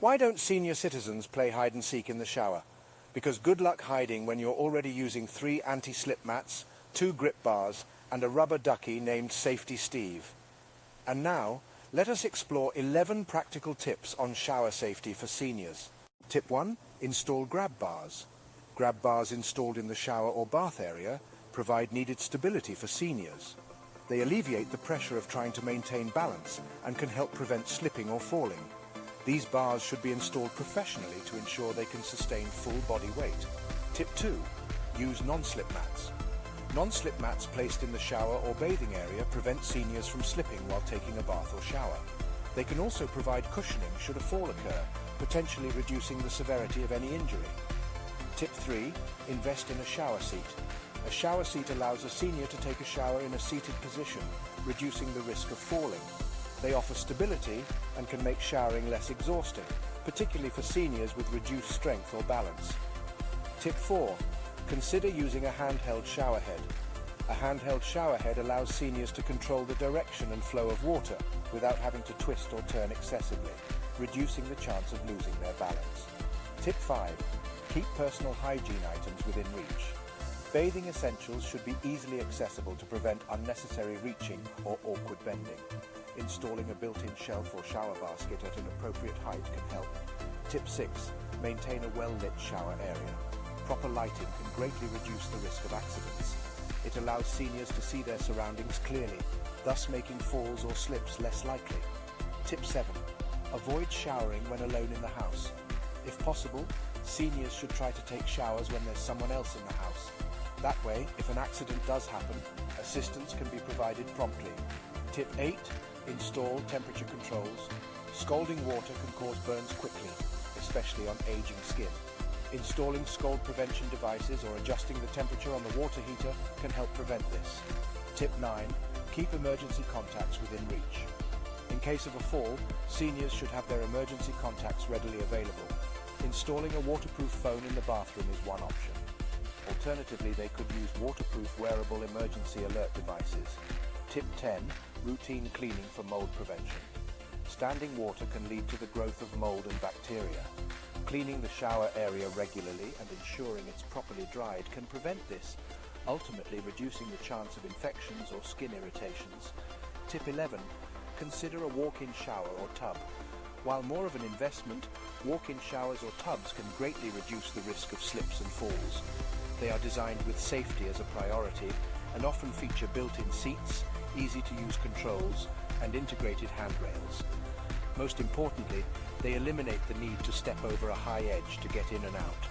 Why don't senior citizens play hide and seek in the shower? Because good luck hiding when you're already using 3 anti-slip mats, 2 grip bars, and a rubber ducky named Safety Steve. And now, let us explore 11 practical tips on shower safety for seniors. Tip 1. Install grab bars. Grab bars installed in the shower or bath area provide needed stability for seniors. They alleviate the pressure of trying to maintain balance and can help prevent slipping or falling. These bars should be installed professionally to ensure they can sustain full body weight. Tip 2. Use non-slip mats. Non-slip mats placed in the shower or bathing area prevent seniors from slipping while taking a bath or shower. They can also provide cushioning should a fall occur, potentially reducing the severity of any injury. Tip 3. Invest in a shower seat. A shower seat allows a senior to take a shower in a seated position, reducing the risk of falling. They offer stability and can make showering less exhausting, particularly for seniors with reduced strength or balance. Tip 4. Consider using a handheld shower head. A handheld shower head allows seniors to control the direction and flow of water without having to twist or turn excessively, reducing the chance of losing their balance. Tip 5. Keep personal hygiene items within reach. Bathing essentials should be easily accessible to prevent unnecessary reaching or awkward bending. Installing a built-in shelf or shower basket at an appropriate height can help. Tip 6. Maintain a well-lit shower area. Proper lighting can greatly reduce the risk of accidents. It allows seniors to see their surroundings clearly, thus making falls or slips less likely. Tip 7. Avoid showering when alone in the house. If possible, seniors should try to take showers when there's someone else in the house. That way, if an accident does happen, assistance can be provided promptly. Tip 8. Install temperature controls. Scalding water can cause burns quickly, especially on aging skin. Installing scald prevention devices or adjusting the temperature on the water heater can help prevent this. Tip 9. Keep emergency contacts within reach. In case of a fall, seniors should have their emergency contacts readily available. Installing a waterproof phone in the bathroom is one option. Alternatively, they could use waterproof wearable emergency alert devices. Tip 10. Routine cleaning for mold prevention. Standing water can lead to the growth of mold and bacteria. Cleaning the shower area regularly and ensuring it's properly dried can prevent this, ultimately reducing the chance of infections or skin irritations. Tip 11. Consider a walk-in shower or tub. While more of an investment, walk-in showers or tubs can greatly reduce the risk of slips and falls. They are designed with safety as a priority and often feature built-in seats, easy-to-use controls, and integrated handrails. Most importantly, they eliminate the need to step over a high edge to get in and out.